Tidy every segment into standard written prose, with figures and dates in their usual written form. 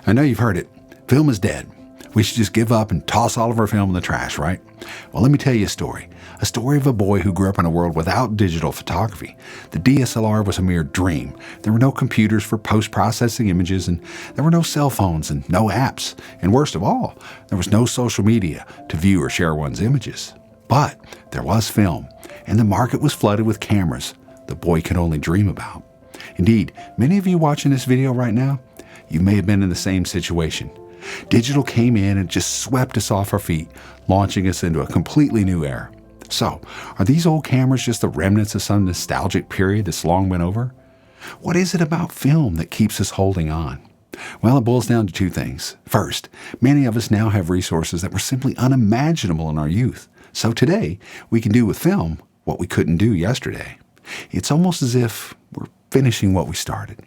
I know you've heard it. Film is dead. We should just give up and toss all of our film in the trash, right? Well, let me tell you a story. A story of a boy who grew up in a world without digital photography. The DSLR was a mere dream. There were no computers for post-processing images, and there were no cell phones and no apps. And worst of all, there was no social media to view or share one's images. But there was film, and the market was flooded with cameras the boy could only dream about. Indeed, many of you watching this video right now, you may have been in the same situation. Digital came in and just swept us off our feet, launching us into a completely new era. So, are these old cameras just the remnants of some nostalgic period that's long been over? What is it about film that keeps us holding on? Well, it boils down to two things. First, many of us now have resources that were simply unimaginable in our youth. So today, we can do with film what we couldn't do yesterday. It's almost as if we're finishing what we started.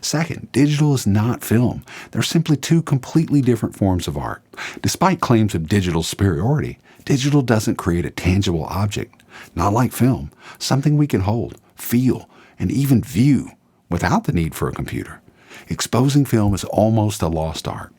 Second, digital is not film. They're simply two completely different forms of art. Despite claims of digital superiority, digital doesn't create a tangible object, not like film, something we can hold, feel, and even view without the need for a computer. Exposing film is almost a lost art.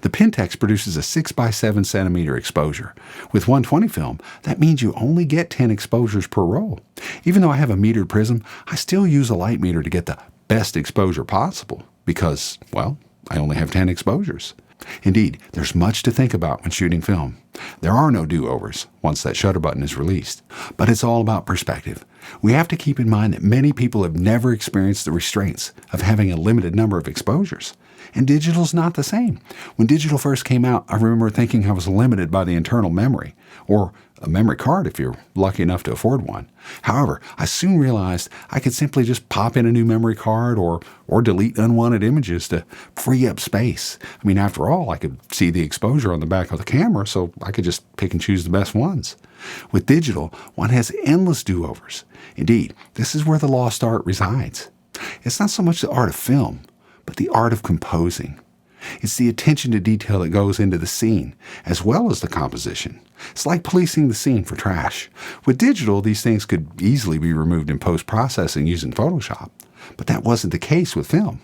The Pentax produces a 6 by 7 centimeter exposure. With 120 film, that means you only get 10 exposures per roll. Even though I have a metered prism, I still use a light meter to get the best exposure possible because, well, I only have 10 exposures. Indeed, there's much to think about when shooting film. There are no do-overs once that shutter button is released, but it's all about perspective. We have to keep in mind that many people have never experienced the restraints of having a limited number of exposures. And digital's not the same. When digital first came out, I remember thinking I was limited by the internal memory, or a memory card if you're lucky enough to afford one. However, I soon realized I could simply just pop in a new memory card or delete unwanted images to free up space. I mean, after all, I could see the exposure on the back of the camera, so I could just pick and choose the best ones. With digital, one has endless do-overs. Indeed, this is where the lost art resides. It's not so much the art of film, but the art of composing. It's the attention to detail that goes into the scene, as well as the composition. It's like policing the scene for trash. With digital, these things could easily be removed in post-processing using Photoshop, but that wasn't the case with film.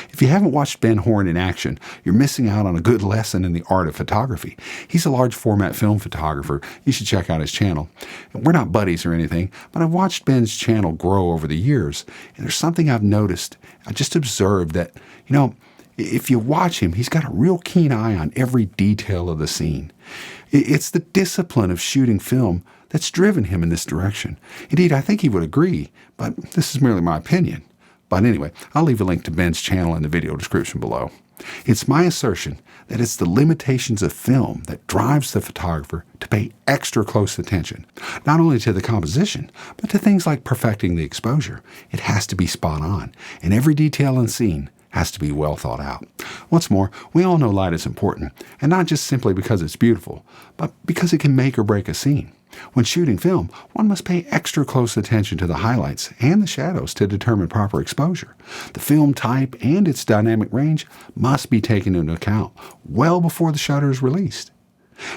If you haven't watched Ben Horn in action, you're missing out on a good lesson in the art of photography. He's a large format film photographer. You should check out his channel. We're not buddies or anything, but I've watched Ben's channel grow over the years, and there's something I've noticed. I just observed that, if you watch him, he's got a real keen eye on every detail of the scene. It's the discipline of shooting film that's driven him in this direction. Indeed, I think he would agree, but this is merely my opinion. But anyway, I'll leave a link to Ben's channel in the video description below. It's my assertion that it's the limitations of film that drives the photographer to pay extra close attention, not only to the composition, but to things like perfecting the exposure. It has to be spot on, and every detail in the scene has to be well thought out. What's more, we all know light is important, and not just simply because it's beautiful, but because it can make or break a scene. When shooting film, one must pay extra close attention to the highlights and the shadows to determine proper exposure. The film type and its dynamic range must be taken into account well before the shutter is released.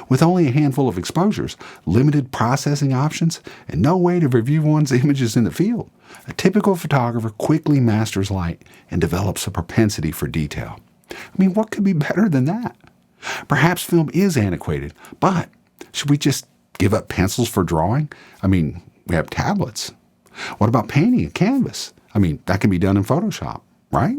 With only a handful of exposures, limited processing options, and no way to review one's images in the field, a typical photographer quickly masters light and develops a propensity for detail. I mean, what could be better than that? Perhaps film is antiquated, but should we just give up pencils for drawing? I mean, we have tablets. What about painting a canvas? I mean, that can be done in Photoshop, right?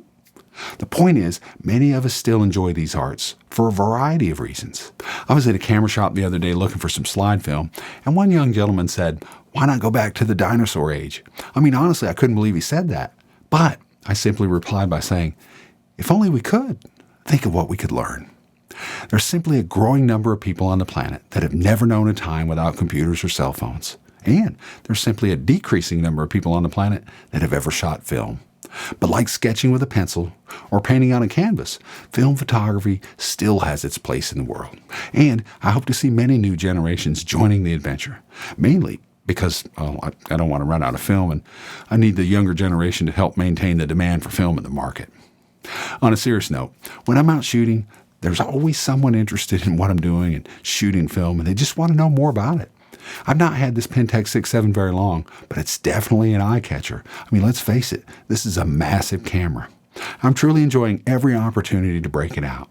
The point is, many of us still enjoy these arts for a variety of reasons. I was at a camera shop the other day looking for some slide film, and one young gentleman said, "Why not go back to the dinosaur age?" I mean, honestly, I couldn't believe he said that. But I simply replied by saying, if only we could, think of what we could learn. There's simply a growing number of people on the planet that have never known a time without computers or cell phones. And there's simply a decreasing number of people on the planet that have ever shot film. But like sketching with a pencil or painting on a canvas, film photography still has its place in the world. And I hope to see many new generations joining the adventure, mainly because I don't want to run out of film, and I need the younger generation to help maintain the demand for film in the market. On a serious note, when I'm out shooting, there's always someone interested in what I'm doing and shooting film, and they just want to know more about it. I've not had this Pentax 6.7 very long, but it's definitely an eye catcher. I mean, let's face it, this is a massive camera. I'm truly enjoying every opportunity to break it out.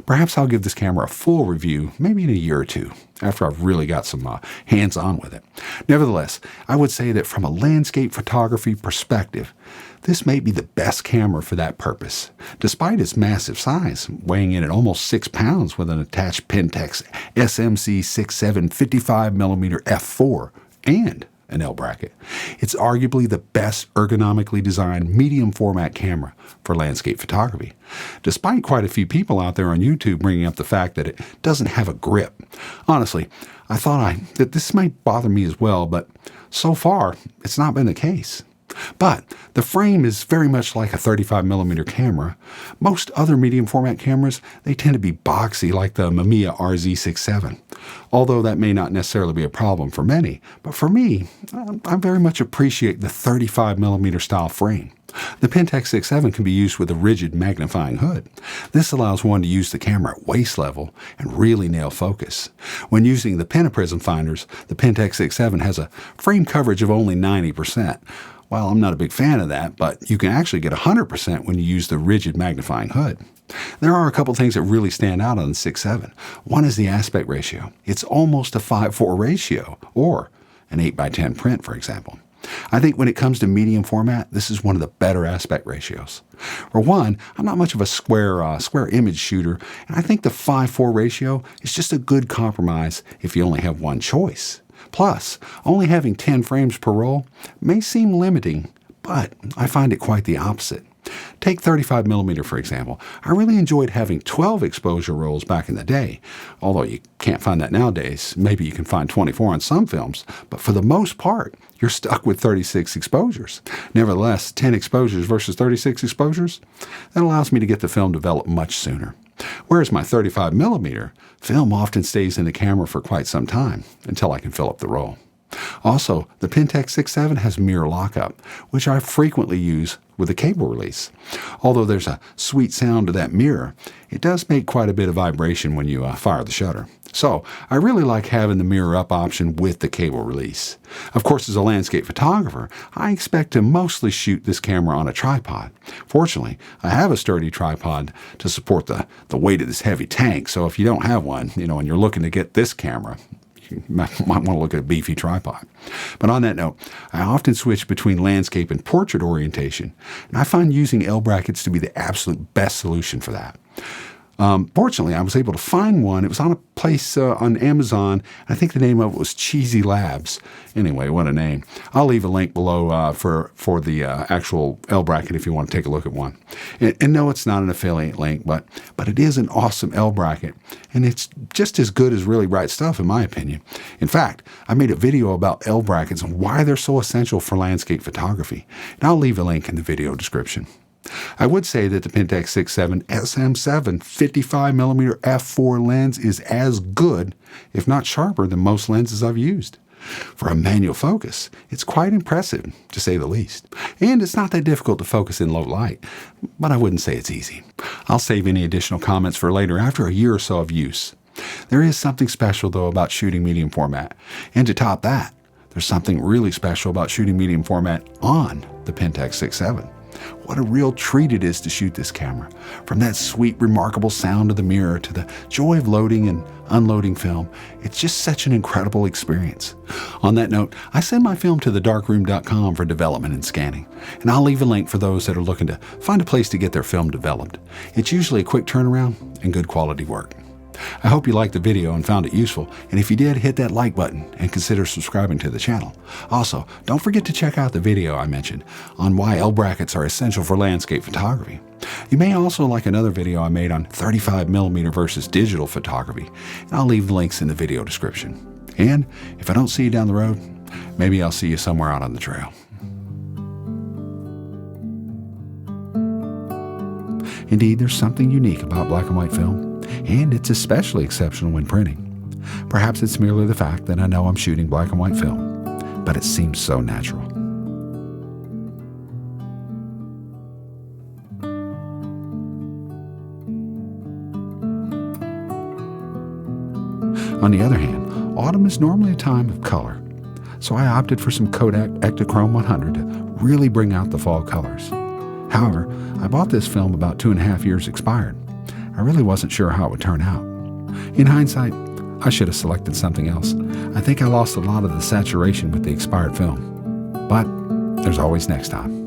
Perhaps I'll give this camera a full review, maybe in a year or two, after I've really got some hands-on with it. Nevertheless, I would say that from a landscape photography perspective, this may be the best camera for that purpose, despite its massive size, weighing in at almost 6 pounds with an attached Pentax SMC 6.7 55mm f4 and an L bracket. It's arguably the best ergonomically designed medium format camera for landscape photography, despite quite a few people out there on YouTube bringing up the fact that it doesn't have a grip. Honestly, I thought that this might bother me as well, but so far it's not been the case. But the frame is very much like a 35mm camera. Most other medium format cameras, they tend to be boxy like the Mamiya RZ67. Although that may not necessarily be a problem for many, but for me, I very much appreciate the 35mm style frame. The Pentax 6.7 can be used with a rigid magnifying hood. This allows one to use the camera at waist level and really nail focus. When using the pentaprism finders, the Pentax 6.7 has a frame coverage of only 90%. Well, I'm not a big fan of that, but you can actually get 100% when you use the rigid magnifying hood. There are a couple things that really stand out on the 6.7. One is the aspect ratio. It's almost a 5:4 ratio, or an 8:10 print, for example. I think when it comes to medium format, this is one of the better aspect ratios. For one, I'm not much of a square image shooter, and I think the 5:4 ratio is just a good compromise if you only have one choice. Plus, only having 10 frames per roll may seem limiting, but I find it quite the opposite. Take 35mm for example. I really enjoyed having 12 exposure rolls back in the day, although you can't find that nowadays. Maybe you can find 24 on some films, but for the most part, you're stuck with 36 exposures. Nevertheless, 10 exposures versus 36 exposures, that allows me to get the film developed much sooner. Whereas my 35mm film often stays in the camera for quite some time until I can fill up the roll. Also, the Pentax 6.7 has mirror lockup, which I frequently use with a cable release. Although there's a sweet sound to that mirror, it does make quite a bit of vibration when you fire the shutter. So I really like having the mirror up option with the cable release. Of course, as a landscape photographer, I expect to mostly shoot this camera on a tripod. Fortunately, I have a sturdy tripod to support the weight of this heavy tank, so if you don't have one, and you're looking to get this camera, you might want to look at a beefy tripod. But on that note, I often switch between landscape and portrait orientation, and I find using L brackets to be the absolute best solution for that. Fortunately, I was able to find one. It was on a place on Amazon. I think the name of it was Cheesy Labs. Anyway, what a name. I'll leave a link below for the actual L bracket if you want to take a look at one. And no, it's not an affiliate link, but it is an awesome L bracket. And it's just as good as really bright stuff, in my opinion. In fact, I made a video about L brackets and why they're so essential for landscape photography. And I'll leave a link in the video description. I would say that the Pentax 6.7 SM7 55mm f4 lens is as good, if not sharper, than most lenses I've used. For a manual focus, it's quite impressive, to say the least. And it's not that difficult to focus in low light, but I wouldn't say it's easy. I'll save any additional comments for later after a year or so of use. There is something special, though, about shooting medium format. And to top that, there's something really special about shooting medium format on the Pentax 6.7. What a real treat it is to shoot this camera. From that sweet, remarkable sound of the mirror to the joy of loading and unloading film, it's just such an incredible experience. On that note, I send my film to thedarkroom.com for development and scanning, and I'll leave a link for those that are looking to find a place to get their film developed. It's usually a quick turnaround and good quality work. I hope you liked the video and found it useful, and if you did, hit that like button and consider subscribing to the channel. Also, don't forget to check out the video I mentioned on why L brackets are essential for landscape photography. You may also like another video I made on 35mm versus digital photography, and I'll leave the links in the video description. And if I don't see you down the road, maybe I'll see you somewhere out on the trail. Indeed, there's something unique about black and white film, and it's especially exceptional when printing. Perhaps it's merely the fact that I know I'm shooting black and white film, but it seems so natural. On the other hand, autumn is normally a time of color, so I opted for some Kodak Ektachrome 100 to really bring out the fall colors. However, I bought this film about 2.5 years expired. I really wasn't sure how it would turn out. In hindsight, I should have selected something else. I think I lost a lot of the saturation with the expired film. But there's always next time.